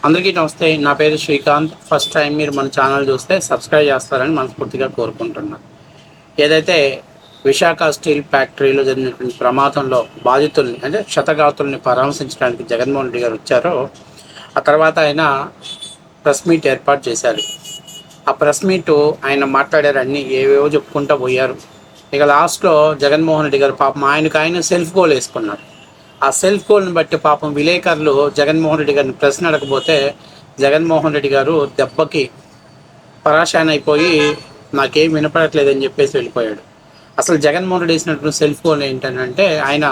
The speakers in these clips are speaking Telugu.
అందరికీ నమస్తే. నా పేరు శ్రీకాంత్. ఫస్ట్ టైం మీరు మన ఛానల్ చూస్తే సబ్స్క్రైబ్ చేస్తారని మనస్ఫూర్తిగా కోరుకుంటున్నాను. ఏదైతే విశాఖ స్టీల్ ఫ్యాక్టరీలో జరిగినటువంటి ప్రమాదంలో బాధితుల్ని అంటే క్షతగాతుల్ని పరామర్శించడానికి జగన్మోహన్ రెడ్డి గారు వచ్చారో ఆ తర్వాత ఆయన ప్రెస్ మీట్ ఏర్పాటు చేశారు. ఆ ప్రెస్ మీటు ఆయన మాట్లాడారు, అన్నీ ఏవేవో చెప్పుకుంటూ పోయారు. ఇక లాస్ట్లో జగన్మోహన్ రెడ్డి గారు పాపం ఆయన సెల్ఫ్ గోల్ వేసుకున్నారు. ఆ సెల్ఫ్ గోల్ని బట్టి పాపం విలేకరులు జగన్మోహన్ రెడ్డి గారిని ప్రశ్న అడగకపోతే జగన్మోహన్ రెడ్డి గారు దెబ్బకి పరాశాన్ అయిపోయి నాకేం వినపడట్లేదని చెప్పేసి వెళ్ళిపోయాడు. అసలు జగన్మోహన్ రెడ్డి వేసినటువంటి సెల్ఫ్ గోల్ ఏంటంటే ఆయన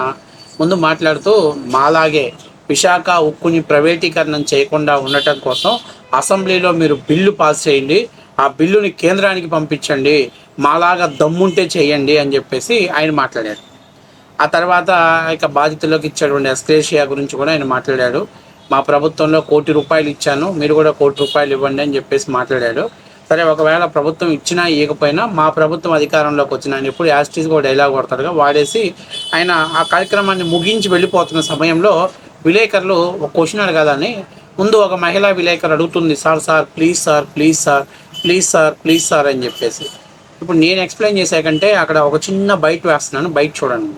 ముందు మాట్లాడుతూ మాలాగే విశాఖ ఉక్కుని ప్రైవేటీకరణం చేయకుండా ఉండటం కోసం అసెంబ్లీలో మీరు బిల్లు పాస్ చేయండి, ఆ బిల్లుని కేంద్రానికి పంపించండి, మాలాగా దమ్ముంటే చేయండి అని చెప్పేసి ఆయన మాట్లాడారు. ఆ తర్వాత ఇక బాధితులకు ఇచ్చేటువంటి ఎస్క్రేషియా గురించి కూడా ఆయన మాట్లాడాడు. మా ప్రభుత్వంలో ₹1 కోటి ఇచ్చాను, మీరు కూడా ₹1 కోటి ఇవ్వండి అని చెప్పేసి మాట్లాడాడు. సరే, ఒకవేళ ప్రభుత్వం ఇచ్చినా ఇవ్వకపోయినా మా ప్రభుత్వం అధికారంలోకి వచ్చిన ఆయన ఎప్పుడు యాస్టీస్ కూడా డైలాగ్ కొడతాడుగా వాడేసి ఆయన ఆ కార్యక్రమాన్ని ముగించి వెళ్ళిపోతున్న సమయంలో విలేకరులు ఒక క్వశ్చన్ అడగాలని ముందు ఒక మహిళా విలేకరు అడుగుతుంది, sir please sir please sir please sir please sir అని చెప్పేసి. ఇప్పుడు నేను ఎక్స్ప్లెయిన్ చేశాకంటే అక్కడ ఒక చిన్న బైట్ వేస్తున్నాను, బైట్ చూడండి.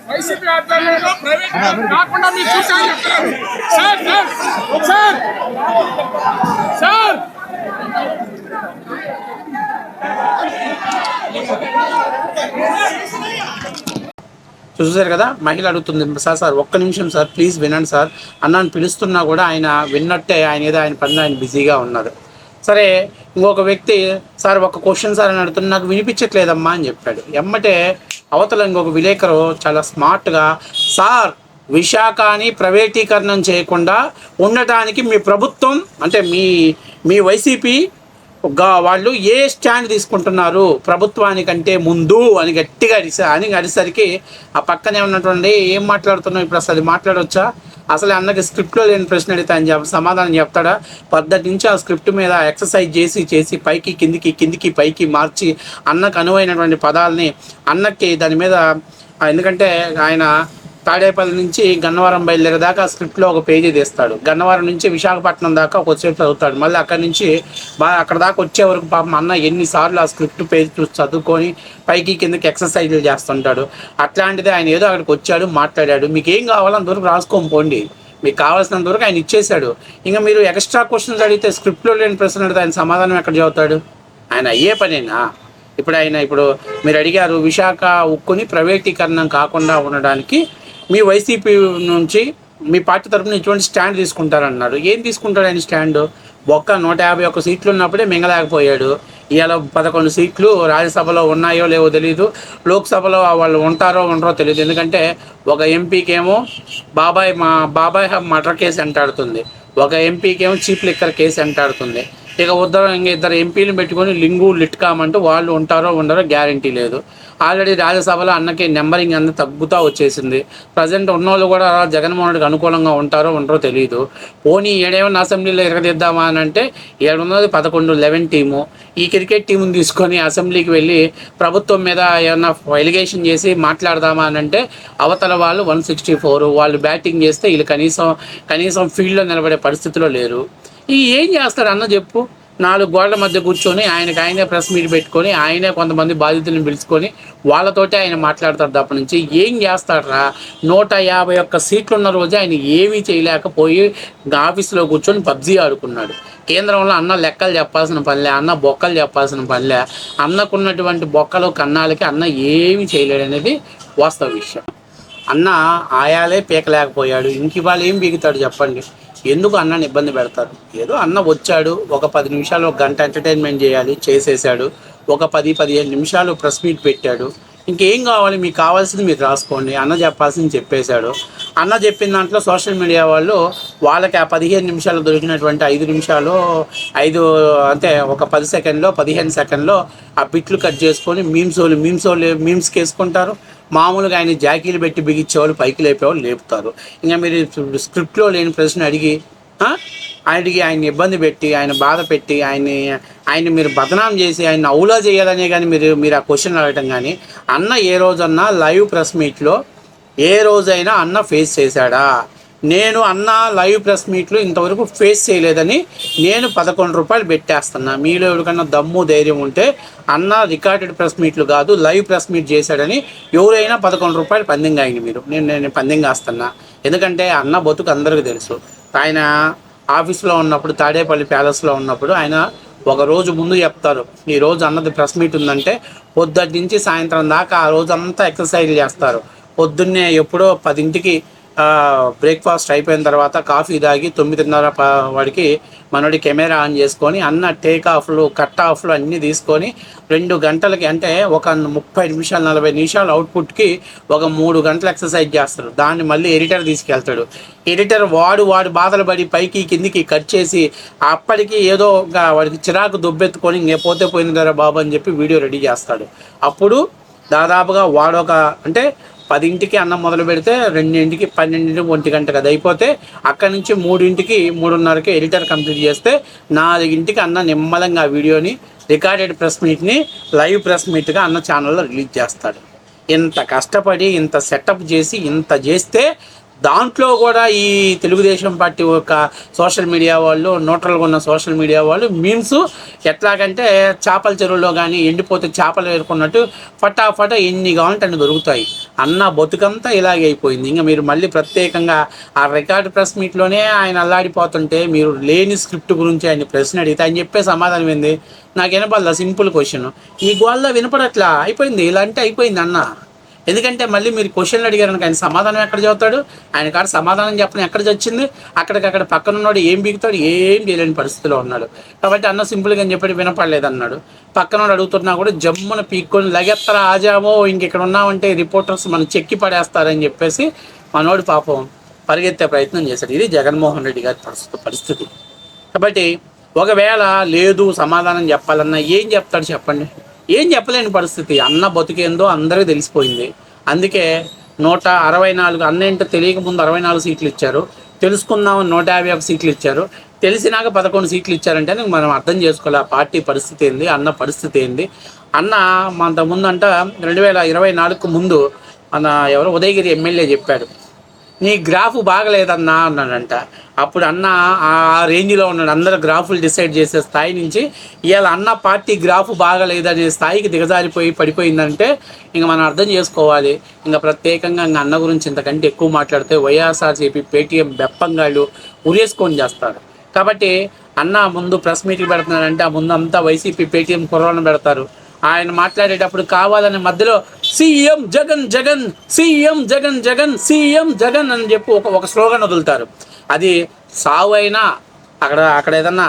వైసీపీ ఆధ్వర్యంలో ప్రైవేట్ కాకుండా మీరు చూసారని చెప్తున్నారు. సార్ చూసారు కదా, మహిళ అడుగుతుంది, సార్ ఒక్క నిమిషం సార్ ప్లీజ్ వినండి సార్ అన్నాను పిలుస్తున్నా కూడా ఆయన విన్నట్టే ఆయన ఏదో ఆయన పని ఆయన బిజీగా ఉన్నారు. సరే, ఇంకొక వ్యక్తి సార్ ఒక క్వశ్చన్ సార్ అని అడుగుతున్నా, నాకు వినిపించట్లేదమ్మా అని చెప్పాడు. ఎమ్మటే అవతల ఇంకొక విలేకరు చాలా స్మార్ట్గా, సార్ విశాఖని ప్రైవేటీకరణం చేయకుండా ఉండటానికి మీ ప్రభుత్వం అంటే మీ వైసీపీ వాళ్ళు ఏ స్టాండ్ తీసుకుంటున్నారు ప్రభుత్వానికంటే ముందు అని గట్టిగా అడిసరికి ఆ పక్కనే ఉన్నటువంటి ఏం మాట్లాడుతున్నావు ఇప్పుడు అసలు అది మాట్లాడవచ్చా, అసలు అన్నకి స్క్రిప్ట్లో లేని ప్రశ్న అడిగితే అని సమాధానం చెప్తాడా? పద్ధతి నుంచి ఆ స్క్రిప్ట్ మీద ఎక్సర్సైజ్ చేసి పైకి కిందికి పైకి మార్చి అన్నకు అనువైనటువంటి పదాలని అన్నకి దాని మీద, ఎందుకంటే ఆయన తాడేపల్లి నుంచి గన్నవరం బయలుదేరేదాకా స్క్రిప్ట్లో ఒక పేజీ తీస్తాడు, గన్నవరం నుంచి విశాఖపట్నం దాకా ఒక స్క్రిప్ట్ చదువుతాడు, మళ్ళీ అక్కడి నుంచి అక్కడ దాకా వచ్చే వరకు పాపం అన్న ఎన్నిసార్లు ఆ స్క్రిప్ట్ పేజీ చూసి చదువుకొని పైకి కిందకి ఎక్సర్సైజ్లు చేస్తుంటాడు. అట్లాంటిది ఆయన ఏదో అక్కడికి వచ్చాడు, మాట్లాడాడు, మీకు ఏం కావాలో అంతవరకు రాసుకోని పోండి, మీకు కావాల్సినంత వరకు ఆయన ఇచ్చేశాడు. ఇంకా మీరు ఎక్స్ట్రా క్వశ్చన్స్ అడిగితే స్క్రిప్ట్లో లేని ప్రశ్న అడిగితే ఆయన సమాధానం ఎక్కడ చదువుతాడు? ఆయన అయ్యే పనేనా? ఇప్పుడు మీరు అడిగారు విశాఖ ఉక్కుని ప్రైవేటీకరణం కాకుండా ఉండడానికి మీ వైసీపీ నుంచి మీ పార్టీ తరఫున ఇటువంటి స్టాండ్ తీసుకుంటారన్నాడు. ఏం తీసుకుంటాడు ఆయన స్టాండ్? 151 సీట్లు ఉన్నప్పుడే మింగలేకపోయాడు. ఇవాళ 11 సీట్లు రాజ్యసభలో ఉన్నాయో లేవో తెలియదు, లోక్సభలో వాళ్ళు ఉంటారో ఉండరో తెలియదు. ఎందుకంటే ఒక ఎంపీకేమో మా బాబాయ్ మర్డర్ కేసు అంటాడుతుంది, ఒక ఎంపీకేమో చీప్ లిక్కర్ కేసు అంటాడుతుంది. ఇక ఇద్దరు ఎంపీలు పెట్టుకొని లింగు లిట్కామంటూ వాళ్ళు ఉంటారో ఉండరో గ్యారంటీ లేదు. ఆల్రెడీ రాజ్యసభలో అన్నకి నెంబరింగ్ అంతా తగ్గుతూ వచ్చేసింది. ప్రజెంట్ ఉన్నోళ్ళు కూడా జగన్మోహన్ రెడ్డికి అనుకూలంగా ఉంటారో ఉండరో తెలియదు. పోనీ ఏడేమన్నా అసెంబ్లీలో ఎరగదిద్దామా అని అంటే 11 టీము. ఈ క్రికెట్ టీముని తీసుకొని అసెంబ్లీకి వెళ్ళి ప్రభుత్వం మీద ఏమన్నా ఎలిగేషన్ చేసి మాట్లాడదామా అని అంటే అవతల వాళ్ళు 164, వాళ్ళు బ్యాటింగ్ చేస్తే వీళ్ళు కనీసం ఫీల్డ్లో నిలబడే పరిస్థితిలో లేరు. ఏం చేస్తారు అన్న చెప్పు? 4 గోడల మధ్య కూర్చొని ఆయనే ప్రెస్ మీట్ పెట్టుకొని ఆయనే కొంతమంది బాధితులను పిలుచుకొని వాళ్ళతోటే ఆయన మాట్లాడతారు తప్ప నుంచి ఏం చేస్తాడరా? 151 సీట్లు ఉన్న రోజే ఆయన ఏమీ చేయలేకపోయి ఆఫీసులో కూర్చొని పబ్జీ ఆడుకున్నాడు. కేంద్రంలో అన్న లెక్కలు చెప్పాల్సిన పనిలే, అన్న బొక్కలు చెప్పాల్సిన పనిలే, అన్నకున్నటువంటి బొక్కలు కన్నాలకి అన్న ఏమీ చేయలేడు అనేది వాస్తవ విషయం. అన్న ఆయాలే పీకలేకపోయాడు, ఇంక వాళ్ళు ఏం పీకుతాడు చెప్పండి? ఎందుకు అన్నని ఇబ్బంది పెడతారు? ఏదో అన్న వచ్చాడు, ఒక 10 నిమిషాలు, ఒక గంట ఎంటర్టైన్మెంట్ చేయాలి, చేసేసాడు. ఒక 10-15 నిమిషాలు ప్రెస్ మీట్ పెట్టాడు. ఇంకేం కావాలి, మీకు కావాల్సింది మీరు రాసుకోండి, అన్న చెప్పాల్సింది చెప్పేశాడు. అన్న చెప్పిన దాంట్లో సోషల్ మీడియా వాళ్ళు వాళ్ళకి ఆ 15 నిమిషాలు దొరికినటువంటి 5 నిమిషాలు అంటే ఒక 10 సెకండ్లో 15 సెకండ్లో ఆ బిట్లు కట్ చేసుకొని మీమ్స్కి వేసుకుంటారు. మామూలుగా ఆయన జాకీలు పెట్టి బిగించేవాళ్ళు పైకి లేపేవాళ్ళు లేపుతారు. ఇంకా మీరు స్క్రిప్ట్లో లేని ప్రశ్న అడిగి ఆయన ఇబ్బంది పెట్టి, ఆయన బాధ పెట్టి, ఆయన మీరు బదనాం చేసి ఆయన అవులా చేయాలనే కానీ మీరు ఆ క్వశ్చన్ అడగటం కానీ, అన్న ఏ రోజన్నా లైవ్ ప్రెస్ మీట్లో ఏ రోజైనా అన్న ఫేస్ చేశాడా? నేను అన్న లైవ్ ప్రెస్ మీట్లు ఇంతవరకు ఫేస్ చేయలేదని నేను 11 రూపాయలు పెట్టేస్తున్నా. మీలో ఎవరికన్నా దమ్ము ధైర్యం ఉంటే అన్న రికార్డెడ్ ప్రెస్ మీట్లు కాదు లైవ్ ప్రెస్ మీట్ చేశాడని ఎవరైనా 11 రూపాయలు పందెంగా అయింది. నేను పందెంగా వస్తున్నా. ఎందుకంటే అన్న బతుకు అందరికీ తెలుసు. ఆయన ఆఫీస్లో ఉన్నప్పుడు తాడేపల్లి ప్యాలెస్లో ఉన్నప్పుడు ఆయన ఒక రోజు ముందు చెప్తారు, ఈరోజు అన్నది ప్రెస్ మీట్ ఉందంటే పొద్దుటి నుంచి సాయంత్రం దాకా ఆ రోజంతా ఎక్సర్సైజ్ చేస్తారు. పొద్దున్నే ఎప్పుడో 10ంటికి బ్రేక్ఫాస్ట్ అయిపోయిన తర్వాత కాఫీ తాగి 9:30 వాడికి మనోడి కెమెరా ఆన్ చేసుకొని అన్న టేక్ ఆఫ్లు కట్ ఆఫ్లు అన్నీ తీసుకొని 2 గంటలకి అంటే ఒక 30 నిమిషాలు 40 నిమిషాలు అవుట్పుట్కి ఒక 3 గంటలు ఎక్సర్సైజ్ చేస్తారు. దాన్ని మళ్ళీ ఎడిటర్ తీసుకెళ్తాడు. ఎడిటర్ వాడు బాధలు పడి పైకి కిందికి కట్ చేసి అప్పటికి ఏదో వాడికి చిరాకు దుబ్బెత్తుకొని ఇంకపోతే పోయింది కదా బాబు అని చెప్పి వీడియో రెడీ చేస్తాడు. అప్పుడు దాదాపుగా అంటే 10ంటికి అన్నం మొదలు పెడితే 2ంటికి 12ంటికి 1 గంటకి అది అయిపోతే అక్కడి నుంచి 3ంటికి 3:30కి ఎడిటర్ కంప్లీట్ చేస్తే 4ంటికి అన్న నిమ్మలంగా వీడియోని రికార్డెడ్ ప్రెస్ మీట్ని లైవ్ ప్రెస్ మీట్గా అన్న ఛానల్లో రిలీజ్ చేస్తాడు. ఇంత కష్టపడి ఇంత సెటప్ చేసి ఇంత చేస్తే దాంట్లో కూడా ఈ తెలుగుదేశం పార్టీ ఒక సోషల్ మీడియా వాళ్ళు న్యూట్రల్గా ఉన్న సోషల్ మీడియా వాళ్ళు మీమ్స్ ఎట్లాగంటే చేపల చెరువులో కానీ ఎండిపోతే చేపలు ఏరుకున్నట్టు ఫటాఫట ఎన్ని కావాలంటే అన్ని దొరుకుతాయి. అన్న బతుకంతా ఇలాగే అయిపోయింది. ఇంకా మీరు మళ్ళీ ప్రత్యేకంగా ఆ రికార్డు ప్రెస్ మీట్లోనే ఆయన అల్లాడిపోతుంటే మీరు లేని స్క్రిప్ట్ గురించి ఆయన ప్రశ్న అడిగితే ఆయన చెప్పే సమాధానం ఏంది? నాకు వినపడలా, సింపుల్ క్వశ్చన్. ఈ గోల్లో వినపడట్లా, అయిపోయింది. ఇలా అంటే అయిపోయింది అన్న. ఎందుకంటే మళ్ళీ మీరు క్వశ్చన్లు అడిగారనుక ఆయన సమాధానం ఎక్కడ చదువుతాడు? ఆయన కాడ సమాధానం చెప్పని ఎక్కడ చచ్చింది? అక్కడికక్కడ పక్కన ఉన్నాడు ఏం బీగుతాడు? ఏం చేయలేని పరిస్థితిలో ఉన్నాడు. కాబట్టి అన్న సింపుల్గా అని చెప్పి వినపడలేదు అన్నాడు. పక్కనోడు అడుగుతున్నా కూడా జమ్మున పీక్కొని లగెత్తరా ఆజామో ఇంకెక్కడ ఉన్నామంటే రిపోర్టర్స్ మనం చెక్కి పడేస్తారని చెప్పేసి మనోడు పాపం పరిగెత్తే ప్రయత్నం చేశాడు. ఇది జగన్మోహన్ రెడ్డి గారి పరిస్థితి. కాబట్టి ఒకవేళ లేదు సమాధానం చెప్పాలన్నా ఏం చెప్తాడు చెప్పండి? ఏం చెప్పలేని పరిస్థితి. అన్న బతికేందో అందరికీ తెలిసిపోయింది. అందుకే 164 అన్న ఏంటో తెలియక ముందు 64 సీట్లు ఇచ్చారు. తెలుసుకుందామని 151 సీట్లు ఇచ్చారు. తెలిసినాక 11 సీట్లు ఇచ్చారంటే మనం అర్థం చేసుకోవాలి ఆ పార్టీ పరిస్థితి ఏంది, అన్న పరిస్థితి ఏంది. అన్న అంతకుముందు 2024కు ముందు మన ఉదయగిరి ఎమ్మెల్యే చెప్పాడు, నీ గ్రాఫ్ బాగలేదన్నా అన్నాడంట. అప్పుడు అన్న ఆ రేంజ్లో ఉన్నాడు. అందరూ గ్రాఫులు డిసైడ్ చేసే స్థాయి నుంచి ఇవాళ అన్న పార్టీ గ్రాఫ్ బాగలేదనే స్థాయికి పడిపోయిందంటే ఇంకా మనం అర్థం చేసుకోవాలి. ఇంకా ప్రత్యేకంగా ఇంకా అన్న గురించి ఇంతకంటే ఎక్కువ మాట్లాడితే వైఎస్ఆర్సీపీ పేటీఎం బెప్పంగాళ్ళు ఉరేసుకొని చేస్తారు. కాబట్టి అన్న ముందు ప్రెస్ మీట్లు పెడుతున్నాడంటే ఆ ముందు అంతా వైసీపీ పేటీఎం కుర్రాలను పెడతారు. ఆయన మాట్లాడేటప్పుడు కావాలని మధ్యలో CM Jagan Jagan CM Jagan Jagan CM Jagan అని చెప్పి ఒక స్లోగన్ వదులుతారు. అది సావు అయినా అక్కడ ఏదన్నా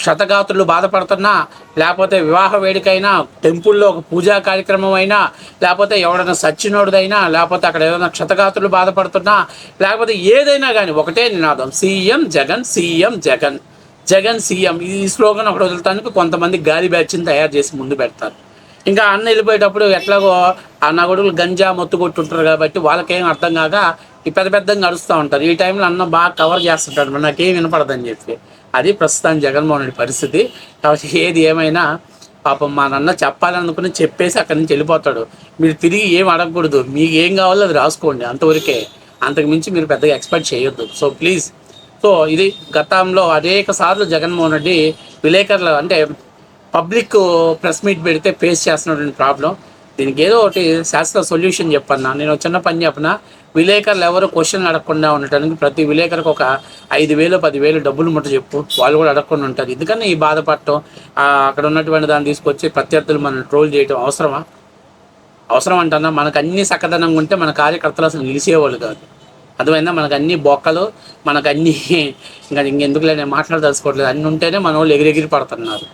శతగాత్రులు బాధపడుతున్నా, లేకపోతే వివాహ వేడుకైనా, టెంపుల్లో ఒక పూజా కార్యక్రమం అయినా, లేకపోతే ఎవడైనా సచ్చినోడిదైనా, లేకపోతే అక్కడ ఏదైనా క్షతగాత్రులు బాధపడుతున్నా, లేకపోతే ఏదైనా కానీ ఒకటే నినాదం CM Jagan CM Jagan Jagan CM. ఈ స్లోగన్ ఒకటి వదులుతానికి కొంతమంది గాలి బ్యాచ్ని తయారు చేసి ముందు పెడతారు. ఇంకా అన్న వెళ్ళిపోయేటప్పుడు ఎట్లాగో ఆ నగడులు గంజా మొత్తు కొట్టుంటారు కాబట్టి వాళ్ళకేం అర్థం కాక ఈ పెద్దగా నడుస్తూ ఉంటారు. ఈ టైంలో అన్న బాగా కవర్ చేస్తుంటాడు, నాకేం వినపడదని చెప్పి. అది ప్రస్తుతానికి జగన్మోహన్ రెడ్డి పరిస్థితి. కాబట్టి ఏది ఏమైనా పాపం మా నాన్న చెప్పాలనుకుని చెప్పేసి అక్కడి నుంచి వెళ్ళిపోతాడు. మీరు తిరిగి ఏం అడగకూడదు, మీకు ఏం కావాలో అది రాసుకోండి, అంతవరకే. అంతకు మించి మీరు పెద్దగా ఎక్స్పెక్ట్ చేయొద్దు. So please. సో ఇది గతంలో అనేక సార్లు జగన్మోహన్ రెడ్డి విలేకరులు అంటే పబ్లిక్ ప్రెస్ మీట్ పెడితే ఫేస్ చేస్తున్నటువంటి ప్రాబ్లం. దీనికి ఏదో ఒకటి శాస్త్ర సొల్యూషన్ చెప్పన్నా. నేను చిన్న పని చెప్పిన, విలేకరులు ఎవరు క్వశ్చన్ అడగకుండా ఉండటానికి ప్రతి విలేకరికి ఒక 5,000 10,000 డబ్బులు ముట్ట చెప్పు, వాళ్ళు కూడా అడగకుండా ఉంటారు. ఎందుకని ఈ బాధపడటం, అక్కడ ఉన్నటువంటి దాన్ని తీసుకొచ్చి ప్రత్యర్థులు మనం ట్రోల్ చేయటం అవసరం అంటున్నా. మనకు అన్ని సకదనంగా ఉంటే మన కార్యకర్తలు అసలు నిలిచేవాళ్ళు కాదు. అర్థమైందా? మనకు అన్ని బొక్కలు, మనకు అన్నీ ఇంకా ఇంకెందుకులే నేను మాట్లాడదలుచుకోవట్లేదు, అన్నీ ఉంటేనే మన వాళ్ళు ఎగిరెగిరి పడుతున్నారు.